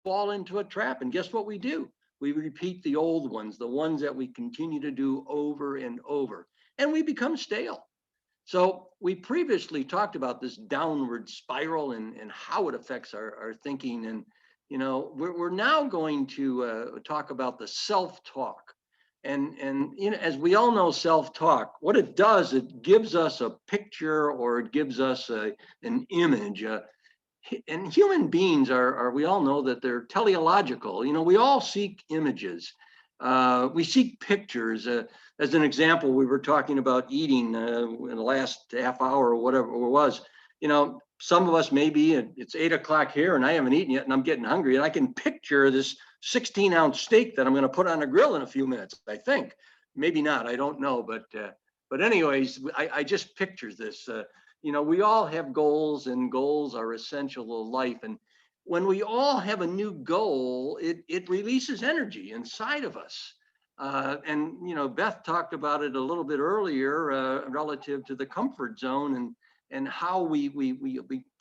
fall into a trap. And guess what we do? We repeat the old ones, the ones that we continue to do over and over, and we become stale. So we previously talked about this downward spiral and how it affects our thinking. And, we're now going to talk about the self-talk. And as we all know, self-talk, what it does, it gives us a picture, or it gives us an image. And human beings we all know that they're teleological. We all seek images. We seek pictures. As an example, we were talking about eating in the last half hour or whatever it was. Some of us, maybe it's 8 o'clock here and I haven't eaten yet and I'm getting hungry, and I can picture this 16-ounce steak that I'm going to put on a grill in a few minutes. I think, maybe not, I don't know, but anyways, I just picture this. We all have goals, and goals are essential to life. And when we all have a new goal, it releases energy inside of us. And Beth talked about it a little bit earlier, relative to the comfort zone, and how we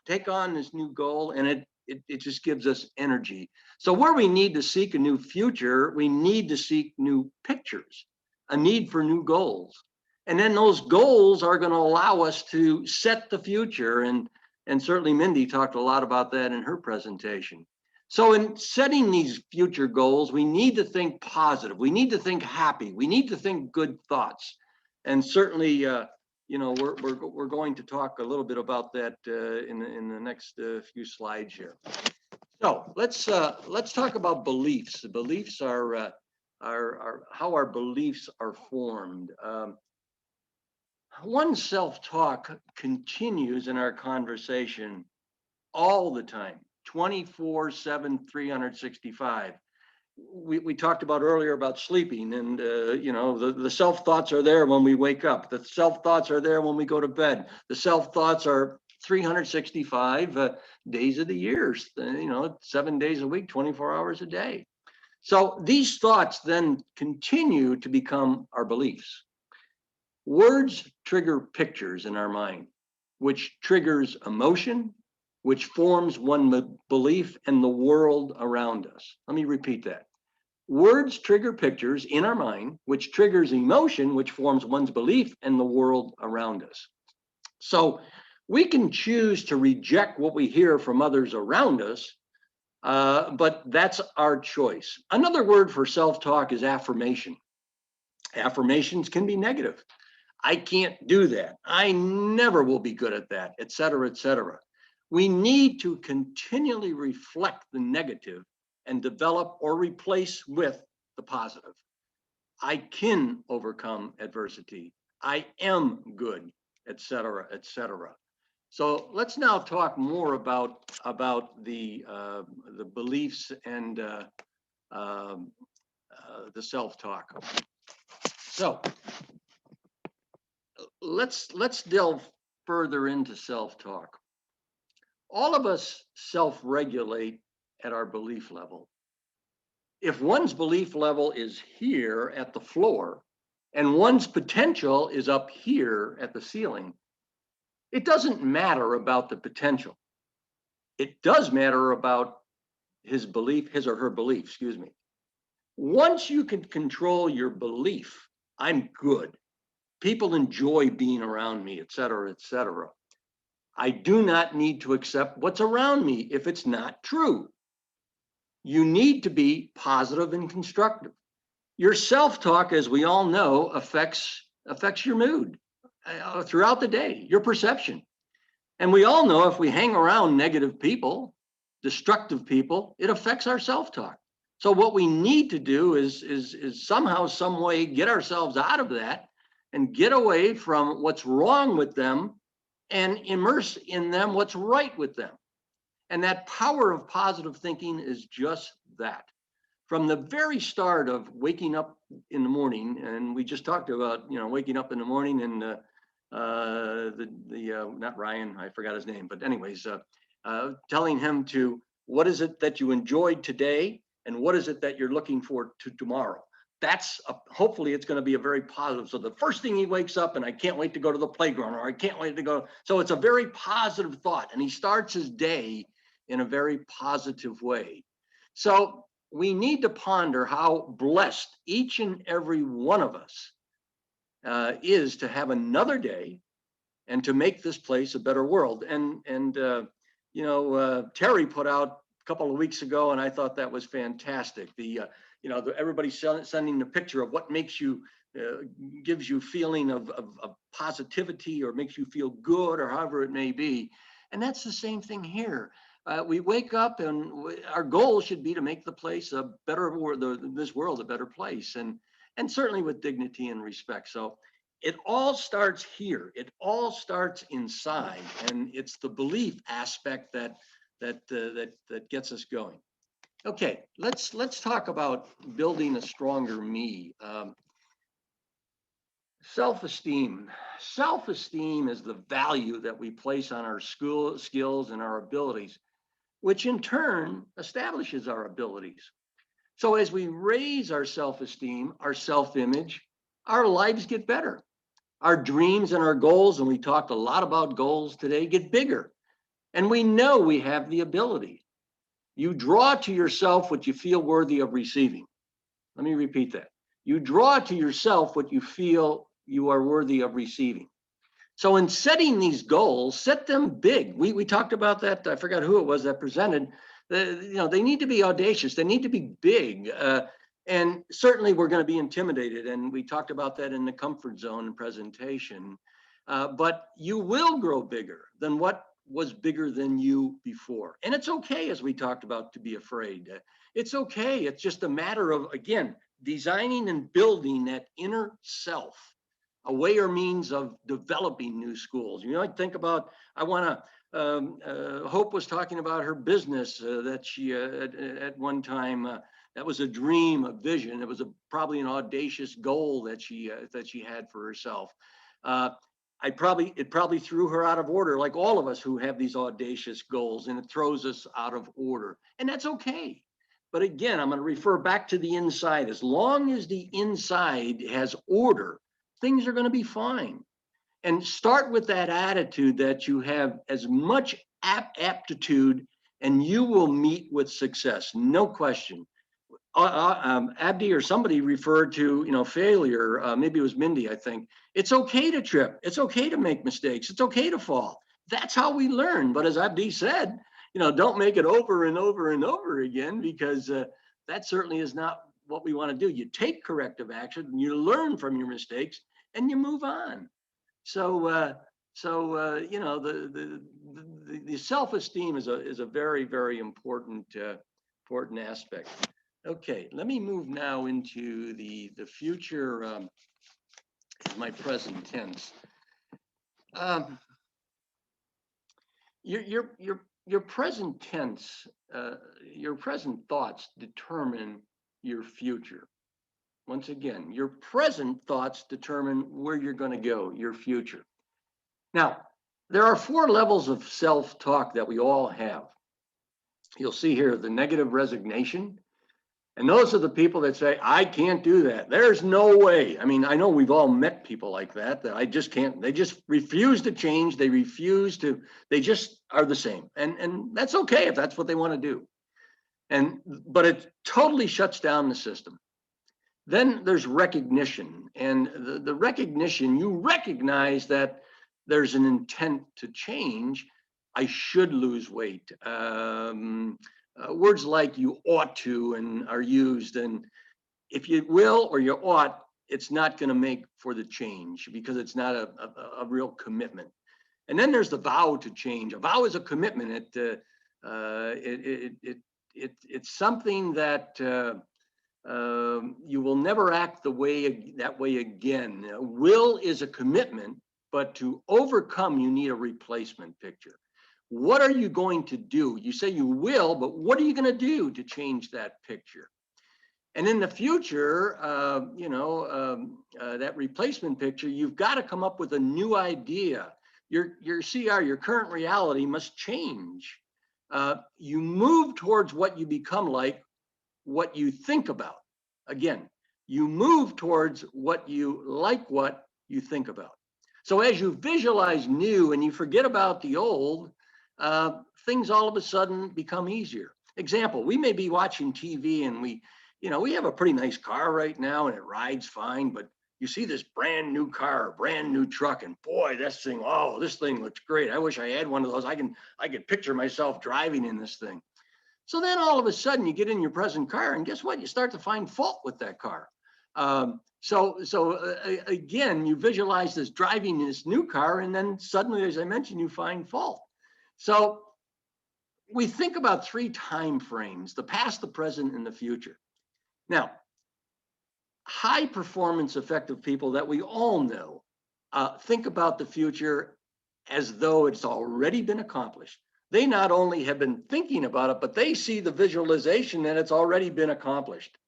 take on this new goal, and it just gives us energy. So where we need to seek a new future, we need to seek new pictures, a need for new goals. And then those goals are going to allow us to set the future. And certainly Mindy talked a lot about that in her presentation. So in setting these future goals, we need to think positive. We need to think happy. We need to think good thoughts. And certainly, we're going to talk a little bit about that in the next few slides here. So let's talk about beliefs. The beliefs are how our beliefs are formed. One's self-talk continues in our conversation all the time, 24/7, 365. We talked about earlier about sleeping, and the self-thoughts are there when we wake up. The self-thoughts are there when we go to bed. The self-thoughts are 365 days of the year, 7 days a week, 24 hours a day. So these thoughts then continue to become our beliefs. Words trigger pictures in our mind, which triggers emotion, which forms one belief and the world around us. Let me repeat that. Words trigger pictures in our mind, which triggers emotion, which forms one's belief and the world around us. So we can choose to reject what we hear from others around us, but that's our choice. Another word for self-talk is affirmation. Affirmations can be negative. I can't do that. I never will be good at that, et cetera, et cetera. We need to continually reflect the negative and develop or replace with the positive. I can overcome adversity. I am good, et cetera, et cetera. So let's now talk more about the beliefs and the self-talk. So let's delve further into self-talk. All of us self-regulate at our belief level. If one's belief level is here at the floor and one's potential is up here at the ceiling, it doesn't matter about the potential. It does matter about his or her belief, excuse me. Once you can control your belief, I'm good, people enjoy being around me, et cetera, et cetera, I do not need to accept what's around me if it's not true. You need to be positive and constructive. Your self-talk, as we all know, affects your mood throughout the day, your perception. And we all know if we hang around negative people, destructive people, it affects our self-talk. So what we need to do is somehow, some way, get ourselves out of that and get away from what's wrong with them and immerse in them what's right with them. And that power of positive thinking is just that. From the very start of waking up in the morning, and we just talked about, waking up in the morning, and not Ryan, I forgot his name, but anyways, telling him to, what is it that you enjoyed today, and what is it that you're looking for to tomorrow? That's hopefully it's going to be a very positive. So the first thing he wakes up, and I can't wait to go to the playground, or I can't wait to go. So it's a very positive thought, and he starts his day in a very positive way. So we need to ponder how blessed each and every one of us is to have another day and to make this place a better world. Terry put out a couple of weeks ago, and I thought that was fantastic. Everybody sending the picture of what makes you, gives you feeling of positivity or makes you feel good or however it may be. And that's the same thing here. We wake up and our goal should be to make the place a better world, this world a better place, and certainly with dignity and respect. So it all starts here. It all starts inside, and it's the belief aspect that gets us going. Okay, let's talk about building a stronger me. Self-esteem. Self-esteem is the value that we place on our school skills and our abilities, which in turn establishes our abilities. So as we raise our self-esteem, our self-image, our lives get better. Our dreams and our goals, and we talked a lot about goals today, get bigger. And we know we have the ability. You draw to yourself what you feel worthy of receiving. Let me repeat that. You draw to yourself what you feel you are worthy of receiving. So in setting these goals, set them big. We talked about that. I forgot who it was that presented. They need to be audacious. They need to be big. And certainly we're going to be intimidated. And we talked about that in the comfort zone presentation. But you will grow bigger than what was bigger than you before. And it's okay, as we talked about, to be afraid. It's okay. It's just a matter of, again, designing and building that inner self, a way or means of developing new schools. I think about, Hope was talking about her business that she, at one time, that was a dream, a vision. It was probably an audacious goal that she had for herself. It probably threw her out of order, like all of us who have these audacious goals, and it throws us out of order. And that's okay. But again, I'm going to refer back to the inside. As long as the inside has order, things are going to be fine. And start with that attitude that you have as much aptitude and you will meet with success, no question. Abdi or somebody referred to, failure. Maybe it was Mindy, I think. It's okay to trip. It's okay to make mistakes. It's okay to fall. That's how we learn. But as Abdi said, don't make it over and over and over again, because that certainly is not what we want to do. You take corrective action, you learn from your mistakes, and you move on. So, the self-esteem is a very, very important aspect. Okay, let me move now into the future, my present tense. Your present tense, your present thoughts determine your future. Once again, your present thoughts determine where you're going to go, your future. Now, there are 4 levels of self-talk that we all have. You'll see here the negative resignation. And those are the people that say, I can't do that. There's no way. I mean, I know we've all met people like that I just can't. They just refuse to change. They just are the same. And that's okay if that's what they want to do. But it totally shuts down the system. Then there's recognition. And the recognition, you recognize that there's an intent to change. I should lose weight. Words like you ought to and are used. And if you will or you ought, it's not going to make for the change because it's not a real commitment. And then there's the vow to change. A vow is a commitment. It's something that you will never act that way again. Will is a commitment, but to overcome, you need a replacement picture. What are you going to do? You say you will, but what are you going to do to change that picture? And in the future, that replacement picture, you've got to come up with a new idea. Your CR, your current reality must change. You move towards what you become like, what you think about. Again, you move towards what you think about. So as you visualize new and you forget about the old, things all of a sudden become easier. Example, we may be watching TV and we have a pretty nice car right now and it rides fine, but you see this brand new car, brand new truck, and boy, this thing looks great. I wish I had one of those. I could picture myself driving in this thing. So then all of a sudden you get in your present car and guess what? You start to find fault with that car. Again, you visualize this driving this new car and then suddenly, as I mentioned, you find fault. So we think about 3 time frames: the past, the present, and the future. Now, high performance effective people that we all know think about the future as though it's already been accomplished. They not only have been thinking about it, but they see the visualization that it's already been accomplished.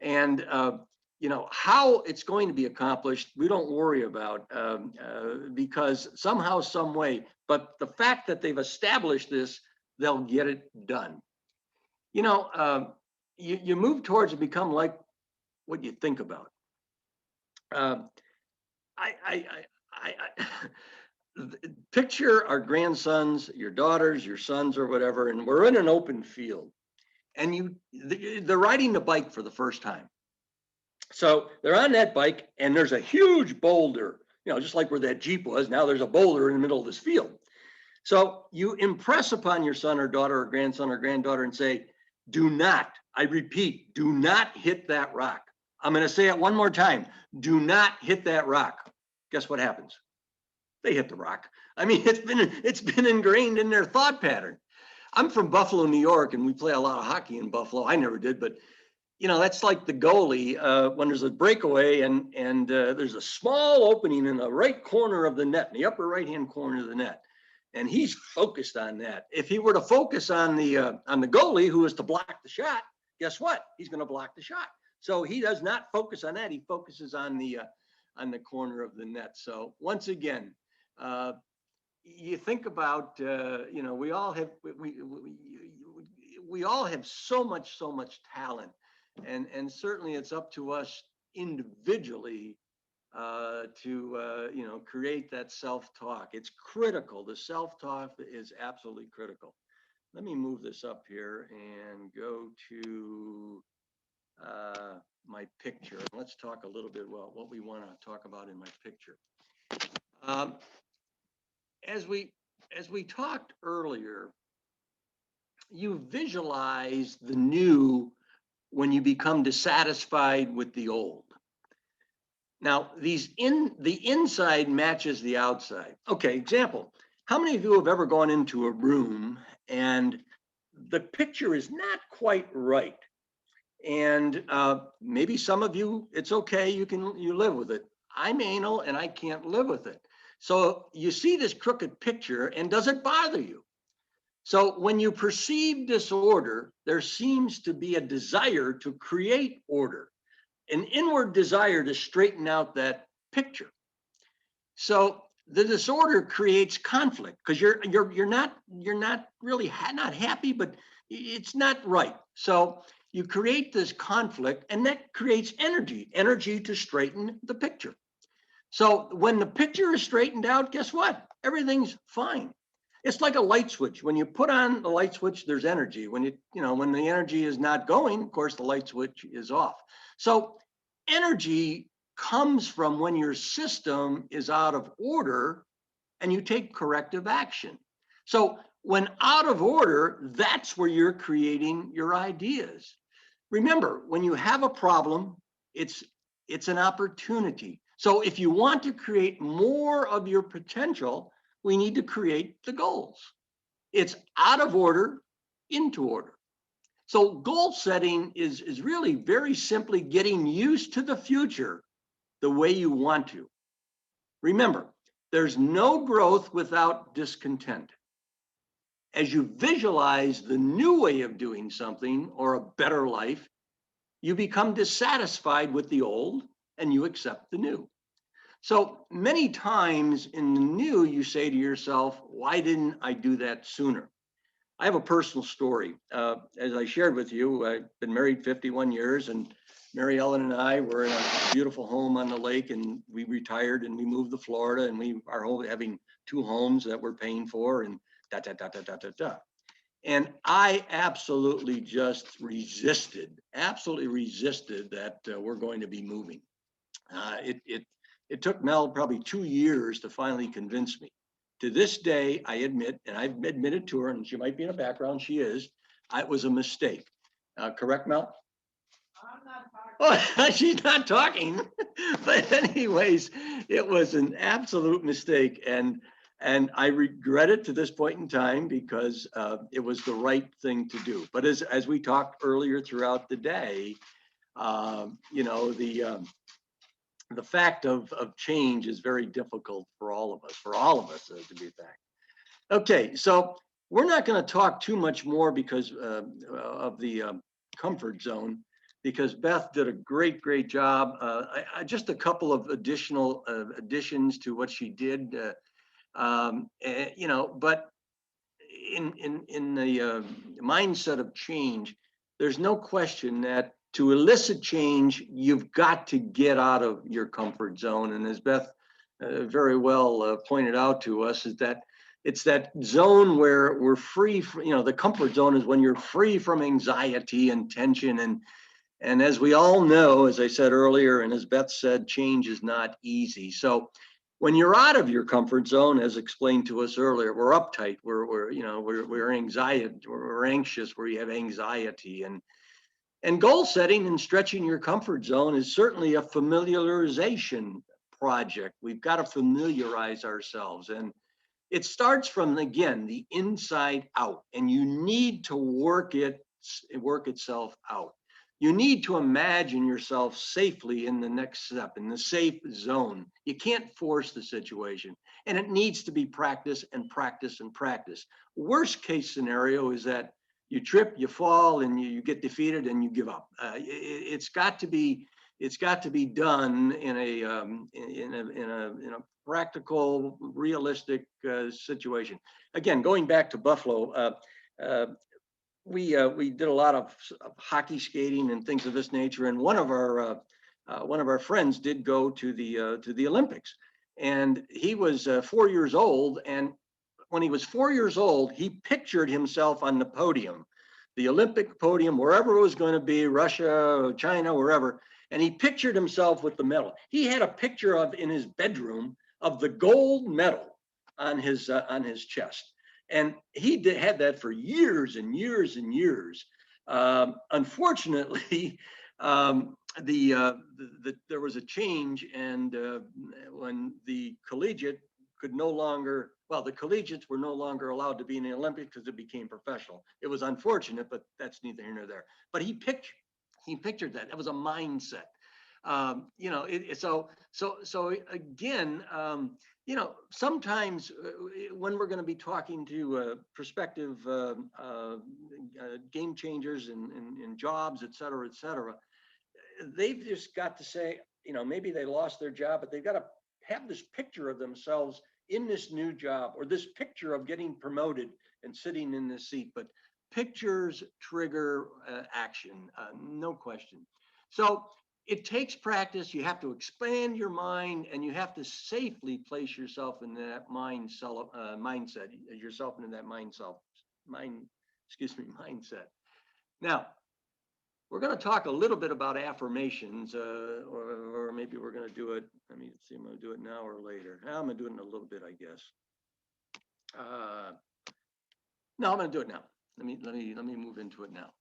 And how it's going to be accomplished, we don't worry about because somehow, some way, but the fact that they've established this, they'll get it done. You move towards and become like what you think about. Picture our grandsons, your daughters, your sons, or whatever, and we're in an open field, and they're riding the bike for the first time. So they're on that bike, and there's a huge boulder, just like where that Jeep was. Now there's a boulder in the middle of this field. So you impress upon your son or daughter or grandson or granddaughter and say, do not, I repeat, do not hit that rock. I'm going to say it one more time. Do not hit that rock. Guess what happens? They hit the rock. I mean, it's been ingrained in their thought pattern. I'm from Buffalo, New York, and we play a lot of hockey in Buffalo. I never did, but that's like the goalie when there's a breakaway and there's a small opening in the right corner of the net, in the upper right-hand corner of the net, and he's focused on that. If he were to focus on the goalie who is to block the shot, guess what? He's going to block the shot. So he does not focus on that. He focuses on the corner of the net. So once again, you think about we all have so much talent, and certainly it's up to us individually to create that self-talk. It's critical. The self-talk is absolutely critical. Let me move this up here and go to my picture. Let's talk a little bit about what we want to talk about in my picture. As we talked earlier, you visualize the new when you become dissatisfied with the old. Now, the inside matches the outside. Okay, example. How many of you have ever gone into a room and the picture is not quite right? And maybe some of you, it's okay, you live with it. I'm anal and I can't live with it. So you see this crooked picture, and does it bother you? So when you perceive disorder, there seems to be a desire to create order, an inward desire to straighten out that picture. So the disorder creates conflict because you're not really not happy, but it's not right. So you create this conflict, and that creates energy to straighten the picture. So when the picture is straightened out, guess what? Everything's fine. It's like a light switch. When you put on the light switch, there's energy. When when the energy is not going, of course, the light switch is off. So energy comes from when your system is out of order and you take corrective action. So when out of order, that's where you're creating your ideas. Remember, when you have a problem, it's an opportunity. So if you want to create more of your potential, we need to create the goals. It's out of order, into order. So goal setting is really very simply getting used to the future the way you want to. Remember, there's no growth without discontent. As you visualize the new way of doing something or a better life, you become dissatisfied with the old and you accept the new. So many times in the new, you say to yourself, why didn't I do that sooner? I have a personal story. As I shared with you, I've been married 51 years, and Mary Ellen and I were in a beautiful home on the lake, and we retired and we moved to Florida, and we are having 2 homes that we're paying for, and da, da, da, da, da, da, da. And I absolutely just absolutely resisted that we're going to be moving. It took Mel probably 2 years to finally convince me. To this day, I admit, and I've admitted to her, and she might be in the background, she is, it was a mistake. Correct, Mel? I'm not talking. Oh, she's not talking. But anyways, it was an absolute mistake. And I regret it to this point in time because it was the right thing to do. But as we talked earlier throughout the day, you know, the fact of change is very difficult for all of us, to be fact. Okay, so we're not going to talk too much more because of the comfort zone, because Beth did a great job. Just a couple of additional additions to what she did, you know, but in the mindset of change, there's no question that to elicit change, you've got to get out of your comfort zone. And as Beth very well pointed out to us, is that it's that zone where we're free from, you know, the comfort zone is when you're free from anxiety and tension. And as we all know, as I said earlier, and as Beth said, change is not easy. So when you're out of your comfort zone, as explained to us earlier, we're uptight, we're anxiety, we're anxious, where you have anxiety. And goal setting and stretching your comfort zone is certainly a familiarization project. We've got to familiarize ourselves. And it starts from, again, the inside out. And you need to work itself out. You need to imagine yourself safely in the next step, in the safe zone. You can't force the situation. And it needs to be practice and practice and practice. Worst case scenario is that you trip, you fall, and you get defeated and you give up. It's got to be done in a practical, realistic situation. Again, going back to Buffalo, we did a lot of hockey skating and things of this nature, and one of our friends did go to the Olympics, and he was 4 years old. And when he was 4 years old, he pictured himself on the podium, the Olympic podium, wherever it was going to be, Russia, China, wherever. And he pictured himself with the medal. He had a picture in his bedroom of the gold medal on his chest. And he had that for years and years and years. Unfortunately, there was a change, and when the collegiate could no longer, well, the collegiates were no longer allowed to be in the Olympics because it became professional. It was unfortunate, but that's neither here nor there. But he pictured that. That was a mindset. You know, so again, you know, sometimes when we're going to be talking to prospective game changers in jobs, et cetera, they've just got to say, you know, maybe they lost their job, but they've got to have this picture of themselves in this new job, or this picture of getting promoted and sitting in this seat. But pictures trigger action, no question. So it takes practice. You have to expand your mind, and you have to safely place yourself in that mindset, yourself into that mindset. Now, we're going to talk a little bit about affirmations, or maybe we're going to do it. Let me see, I'm going to do it now or later. I'm going to do it in a little bit, I guess. No, I'm going to do it now. Let me move into it now.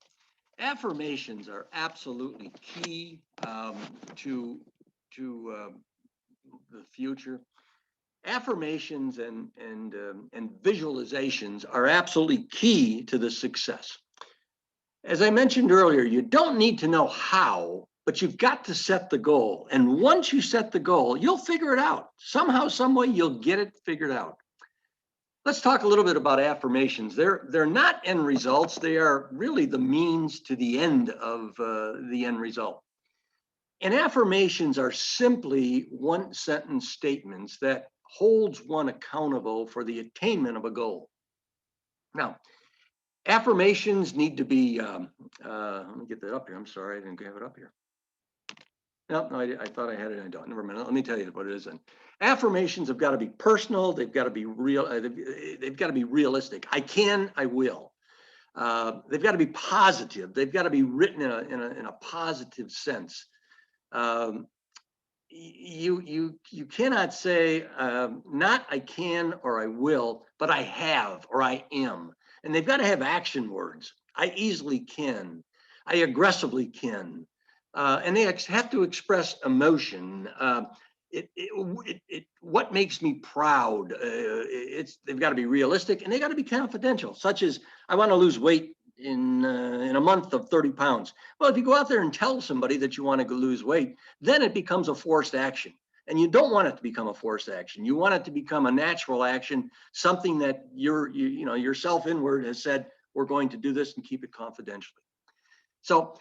Affirmations are absolutely key to the future. Affirmations and visualizations are absolutely key to the success. As I mentioned earlier, you don't need to know how, but you've got to set the goal. And once you set the goal, you'll figure it out. Somehow, some way, you'll get it figured out. Let's talk a little bit about affirmations. They're not end results. They are really the means to the end of the end result. And affirmations are simply one-sentence statements that holds one accountable for the attainment of a goal. Now, affirmations need to be, let me get that up here. I'm sorry, I didn't have it up here. No, I thought I had it, and I don't. Never mind. Let me tell you what it is. And affirmations have got to be personal. They've got to be real. They've got to be realistic. I can, I will. They've got to be positive. They've got to be written in a positive sense. You cannot say not I can or I will, but I have or I am. And they've got to have action words. I easily can. I aggressively can. And they have to express emotion. What makes me proud? They've got to be realistic, and they got to be confidential. Such as, I want to lose weight in a month of 30 pounds. Well, if you go out there and tell somebody that you want to lose weight, then it becomes a forced action. And you don't want it to become a forced action. You want it to become a natural action, something that your self inward has said, we're going to do this and keep it confidentially. So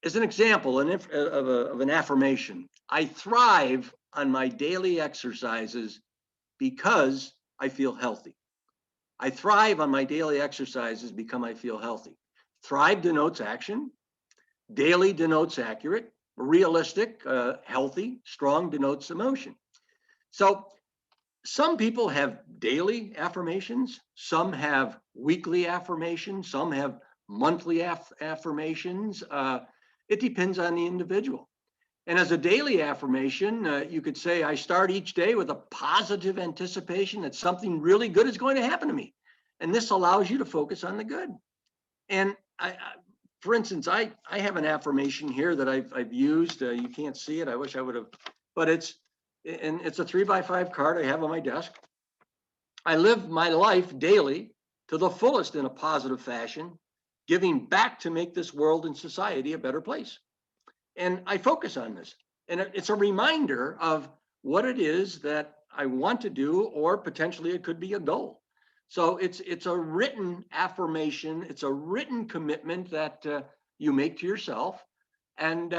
as an example of an affirmation, I thrive on my daily exercises because I feel healthy. I thrive on my daily exercises because I feel healthy. Thrive denotes action. Daily denotes accurate. Realistic, healthy. Strong denotes emotion. So some people have daily affirmations. Some have weekly affirmations. Some have monthly affirmations. It depends on the individual. And as a daily affirmation, you could say, I start each day with a positive anticipation that something really good is going to happen to me. And this allows you to focus on the good. And for instance, I have an affirmation here that I've used. You can't see it. I wish I would have, but it's a 3x5 card I have on my desk. I live my life daily to the fullest in a positive fashion, giving back to make this world and society a better place. And I focus on this. And it's a reminder of what it is that I want to do, or potentially it could be a goal. So it's a written affirmation. It's a written commitment that you make to yourself. And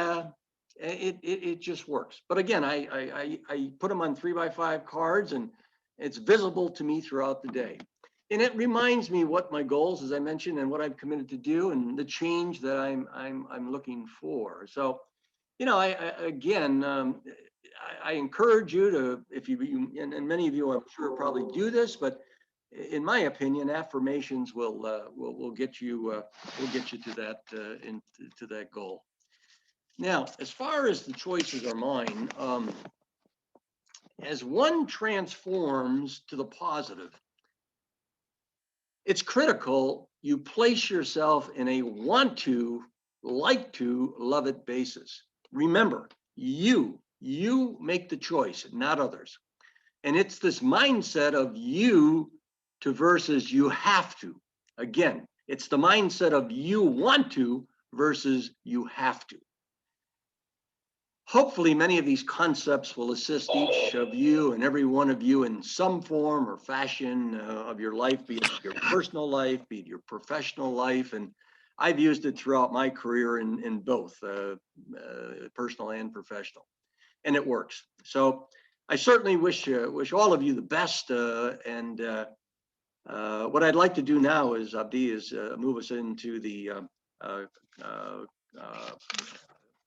it just works. But again, I put them on 3x5 cards, and it's visible to me throughout the day. And it reminds me what my goals, as I mentioned, and what I've committed to do, and the change that I'm looking for. So, I encourage you to, if you and many of you, I'm sure, probably do this, but in my opinion, affirmations will get you to that goal. Now, as far as the choices are mine, as one transforms to the positive, it's critical you place yourself in a want to, like to, love it basis. Remember, you make the choice, not others. And it's this mindset of you to versus you have to. Again, it's the mindset of you want to versus you have to. Hopefully, many of these concepts will assist each of you and every one of you in some form or fashion of your life, be it your personal life, be it your professional life. And I've used it throughout my career in both personal and professional, and it works. So I certainly wish all of you the best. And what I'd like to do now is, Abdi, is move us into the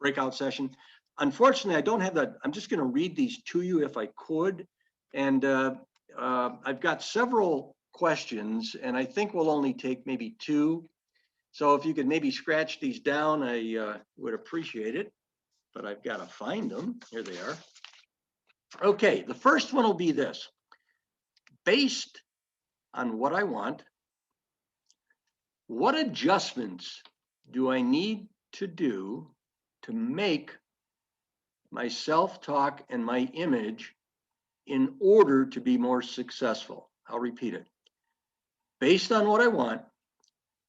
breakout session. Unfortunately, I don't have that. I'm just going to read these to you if I could. And I've got several questions, and I think we'll only take maybe two. So if you could maybe scratch these down, I would appreciate it. But I've got to find them. Here they are. Okay, the first one will be this. Based on what I want, what adjustments do I need to do to make my self-talk and my image in order to be more successful? I'll repeat it. Based on what I want,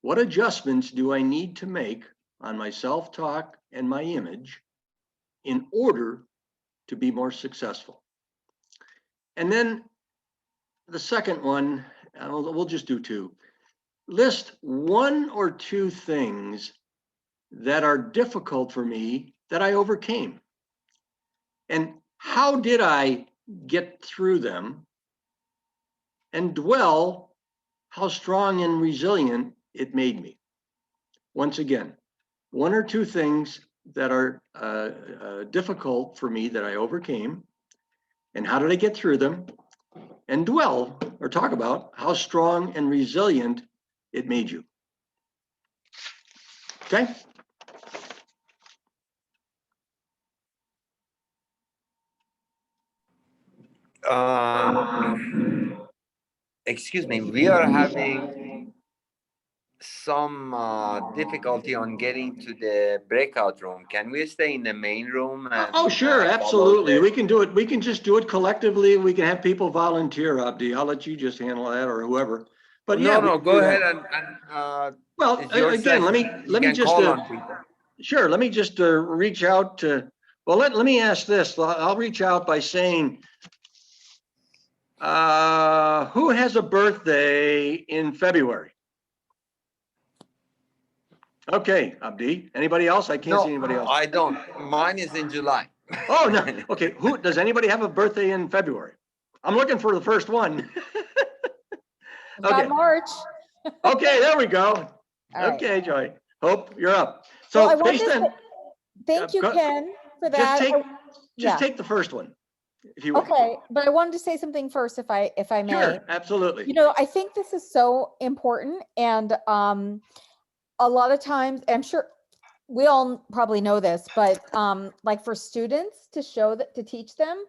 what adjustments do I need to make on my self-talk and my image in order to be more successful? And then the second one, we'll just do two. List one or two things that are difficult for me that I overcame. And how did I get through them? And dwell how strong and resilient it made me. Once again, one or two things that are difficult for me that I overcame, and how did I get through them? And dwell or talk about how strong and resilient it made you. Okay. Excuse me, we are having some difficulty on getting to the breakout room. Can we stay in the main room Oh, and sure, follow absolutely. the... We can do it. We can just do it collectively. We can have people volunteer, Abdi. I'll let you just handle that or whoever. But yeah, No, we no, can do go that. ahead and Well, it's your again, let session. me You can just call on people. sure. Let me just reach out to. Well, let me ask this. I'll reach out by saying, who has a birthday in February? Okay, Abdi. Anybody else? I can't see No, anybody else. I don't. Mine is in July. Oh no. Okay. Who does anybody have a birthday in February? I'm looking for the first one. I've got Okay. March. Okay, there we go. All right. Okay, Joy. Hope you're up. Well, I So wanted based to on, say, thank you, go- Ken, for just that. take Yeah. take the first one, if you will. Okay, but I wanted to say something first, if I may. Sure, absolutely. You know, I think this is so important, and a lot of times, I'm sure we all probably know this, but like for students to show that, to teach them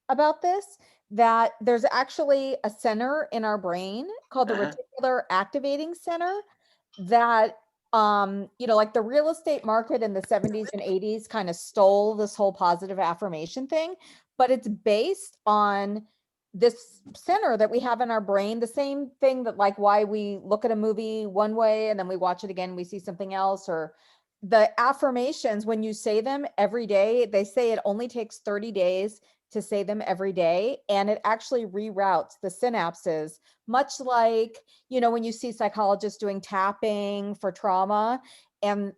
about this, that there's actually a center in our brain called the reticular activating center that you know, like the real estate market in the 70s and 80s kind of stole this whole positive affirmation thing, but it's based on this center that we have in our brain, the same thing that like why we look at a movie one way and then we watch it again, we see something else. Or the affirmations, when you say them every day, they say it only takes 30 days to say them every day, and it actually reroutes the synapses, much like, you know, when you see psychologists doing tapping for trauma, and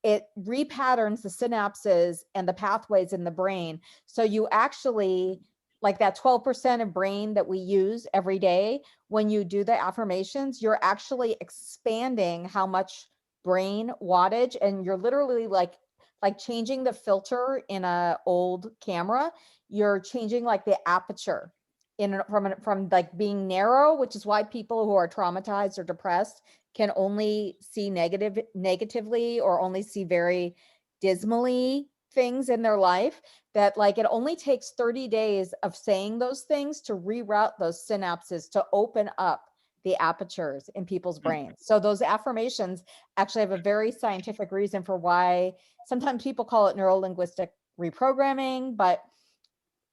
it repatterns the synapses and the pathways in the brain. So you actually, like that 12% of brain that we use every day, when you do the affirmations, you're actually expanding how much brain wattage, and you're literally like changing the filter in a old camera. You're changing like the aperture from like being narrow, which is why people who are traumatized or depressed can only see negatively or only see very dismally things in their life. That like it only takes 30 days of saying those things to reroute those synapses, to open up the apertures in people's brains. So those affirmations actually have a very scientific reason for why sometimes people call it neuro-linguistic reprogramming, but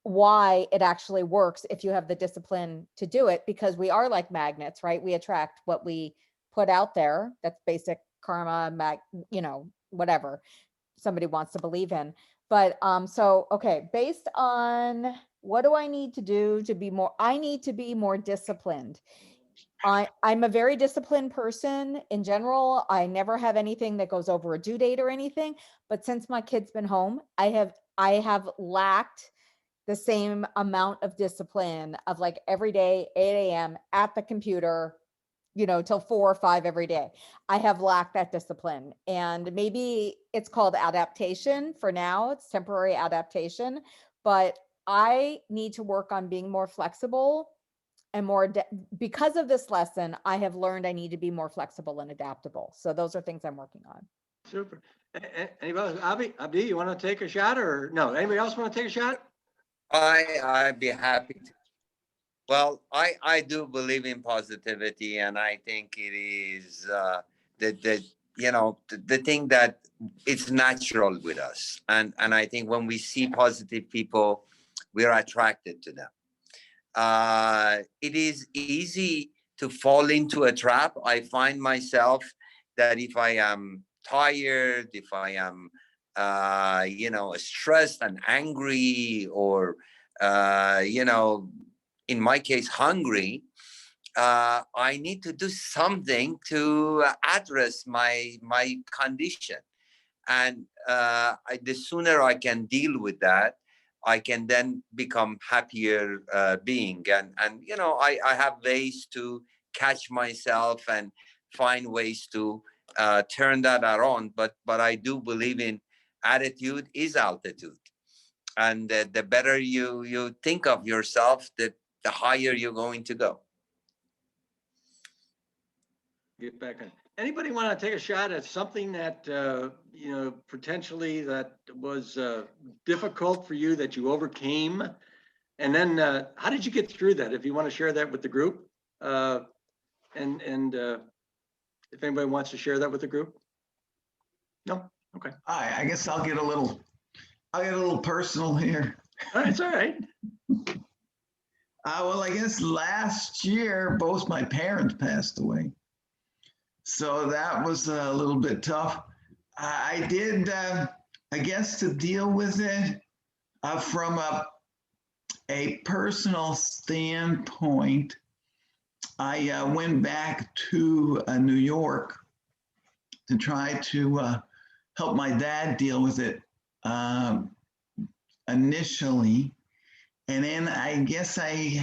why it actually works if you have the discipline to do it, because we are like magnets, right? We attract what we put out there. That's basic karma, you know, whatever somebody wants to believe in. But so okay, based on what do I need to do to be more, I need to be more disciplined. I'm a very disciplined person in general. I never have anything that goes over a due date or anything. But since my kid's been home, I have lacked the same amount of discipline of like every day, 8 a.m. at the computer, you know, till 4 or 5 every day. I have lacked that discipline. And maybe it's called adaptation for now. It's temporary adaptation. But I need to work on being more flexible and more because of this lesson. I have learned I need to be more flexible and adaptable. So those are things I'm working on. Super. Anybody, Abdi, you want to take a shot or no? Anybody else want to take a shot? I'd be happy to. Well, I do believe in positivity, and I think it is the you know the thing that it's natural with us, and I think when we see positive people, we're attracted to them. It is easy to fall into a trap. I find myself that if I am tired, if I am, you know, stressed and angry, or, you know, in my case, hungry, I need to do something to address my condition. And the sooner I can deal with that, I can then become happier being. And you know, I have ways to catch myself and find ways to turn that around. But I do believe in attitude is altitude, and the better you think of yourself, the higher you're going to go. Get back on. Anybody want to take a shot at something that, potentially that was difficult for you that you overcame? And then how did you get through that? If you want to share that with the group. And if anybody wants to share that with the group. No? Okay. I guess I'll get a little personal here. It's all right. Well, I guess last year, both my parents passed away. So that was a little bit tough. I did, I guess, to deal with it from a personal standpoint, I went back to New York to try to help my dad deal with it initially. And then I guess I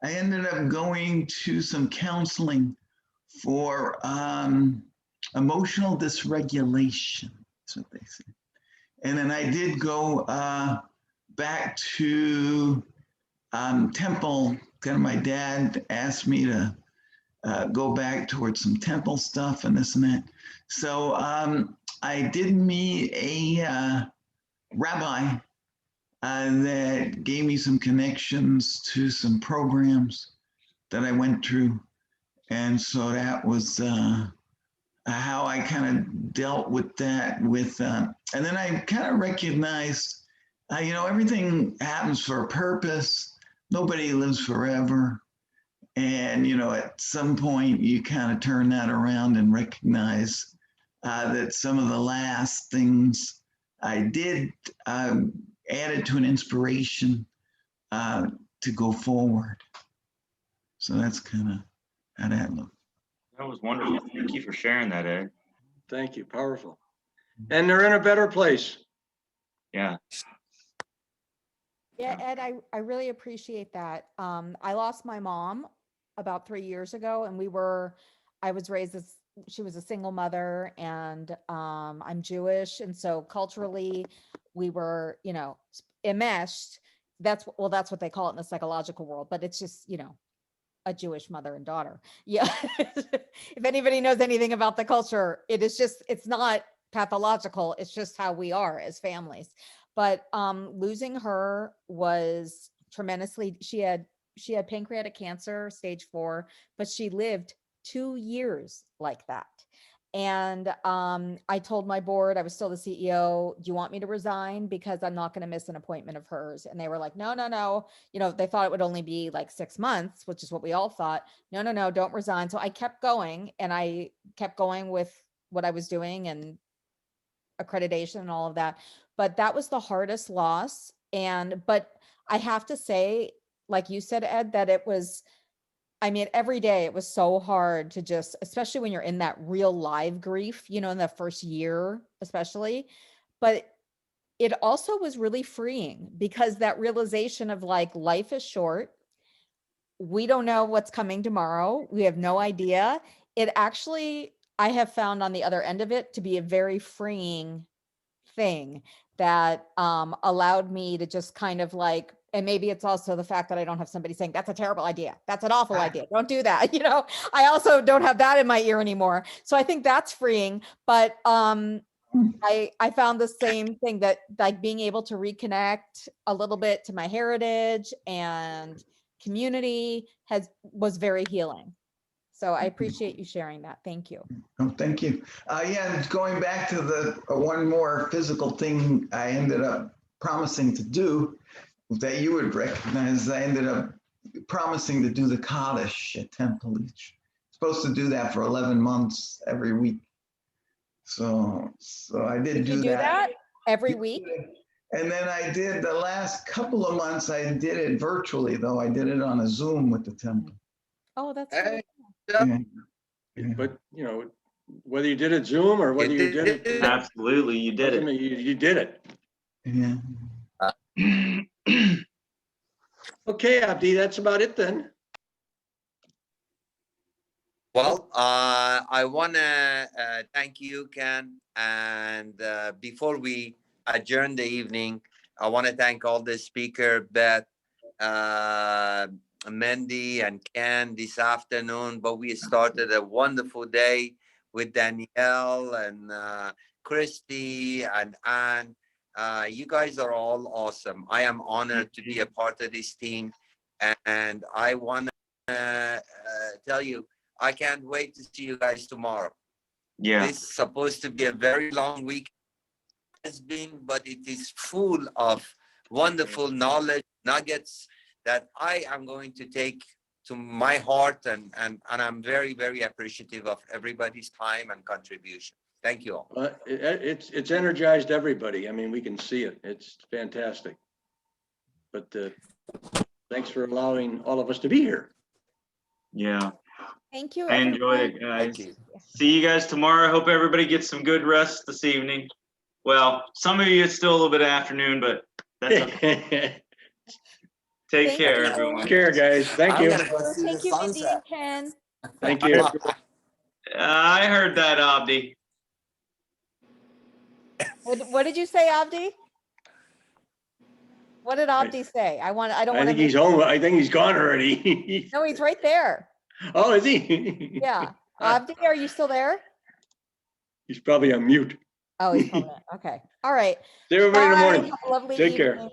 ended up going to some counseling for emotional dysregulation. That's what they say. And then I did go back to temple. Kind of my dad asked me to go back towards some temple stuff and this and that. So I did meet a rabbi that gave me some connections to some programs that I went through. And so that was how I kind of dealt with that. And then I kind of recognized, everything happens for a purpose. Nobody lives forever. And, at some point you kind of turn that around and recognize that some of the last things I did added to an inspiration to go forward. So that's kind of how that looked. That was wonderful. Thank you for sharing that, Ed. Thank you. Powerful. And they're in a better place. Yeah. Yeah, Ed, I really appreciate that. I lost my mom about 3 years ago, and I was raised as, she was a single mother, and I'm Jewish. And so culturally we were, enmeshed. That's what they call it in the psychological world, but it's just, a Jewish mother and daughter. Yeah. If anybody knows anything about the culture, it's not pathological. It's just how we are as families. But losing her was tremendously, she had pancreatic cancer, stage 4, but she lived 2 years like that. And I told my board, I was still the CEO, do you want me to resign? Because I'm not going to miss an appointment of hers. And they were like, no. They thought it would only be like 6 months, which is what we all thought. No, don't resign. So I kept going, and I kept going with what I was doing and accreditation and all of that. But that was the hardest loss. But I have to say, like you said, Ed, that it was, every day it was so hard to just, especially when you're in that real live grief, in the first year, especially. But it also was really freeing, because that realization of like, life is short. We don't know what's coming tomorrow. We have no idea. It actually, I have found on the other end of it to be a very freeing thing that allowed me to just kind of like, and maybe it's also the fact that I don't have somebody saying, that's a terrible idea. That's an awful idea. Don't do that. I also don't have that in my ear anymore. So I think that's freeing. But I found the same thing, that like being able to reconnect a little bit to my heritage and community was very healing. So I appreciate you sharing that. Thank you. Oh, thank you. Yeah, going back to the one more physical thing I ended up promising to do that you would recognize, I ended up promising to do the Kaddish at Temple each. Supposed to do that for 11 months every week. So I did You do that every week? And then I did the last couple of months, I did it virtually, though. I did it on a Zoom with the temple. Oh, that's Hey, Yeah. But, whether you did it Zoom or whether you did it. Absolutely, you did doesn't it. mean You did it. Yeah. Okay, Abdi, that's about it then. Well, I want to thank you, Ken. And before we adjourn the evening, I want to thank all the speaker, Beth, Mandy and Ken this afternoon, but we started a wonderful day with Danielle and Christy and Anne. You guys are all awesome. I am honored to be a part of this team, and I want to tell you, I can't wait to see you guys tomorrow. Yeah. This is supposed to be a very long week, has been, but it is full of wonderful knowledge nuggets that I am going to take to my heart, and I'm very, very appreciative of everybody's time and contribution. Thank you all. It's energized everybody. I mean, we can see it. It's fantastic. But thanks for allowing all of us to be here. Yeah. Thank you. I enjoyed everyone. it, guys. Thank you. See you guys tomorrow. Hope everybody gets some good rest this evening. Well, some of you, it's still a little bit of afternoon, but that's okay. Take Thank care, you. everyone. Take care, guys. Thank I'm you. gonna go see the Thank you, Mindy and sunset. Ken. Thank you. I heard that, Abdi. What did you say, Abdi? What did Abdi say? I don't I want to think he's home. I think he's gone already. No, he's right there. Oh, is he? Yeah. Abdi, are you still there? He's probably on mute. Oh, he's probably not. Okay. All right. See everybody in the Bye. morning. Have a lovely Take care. evening.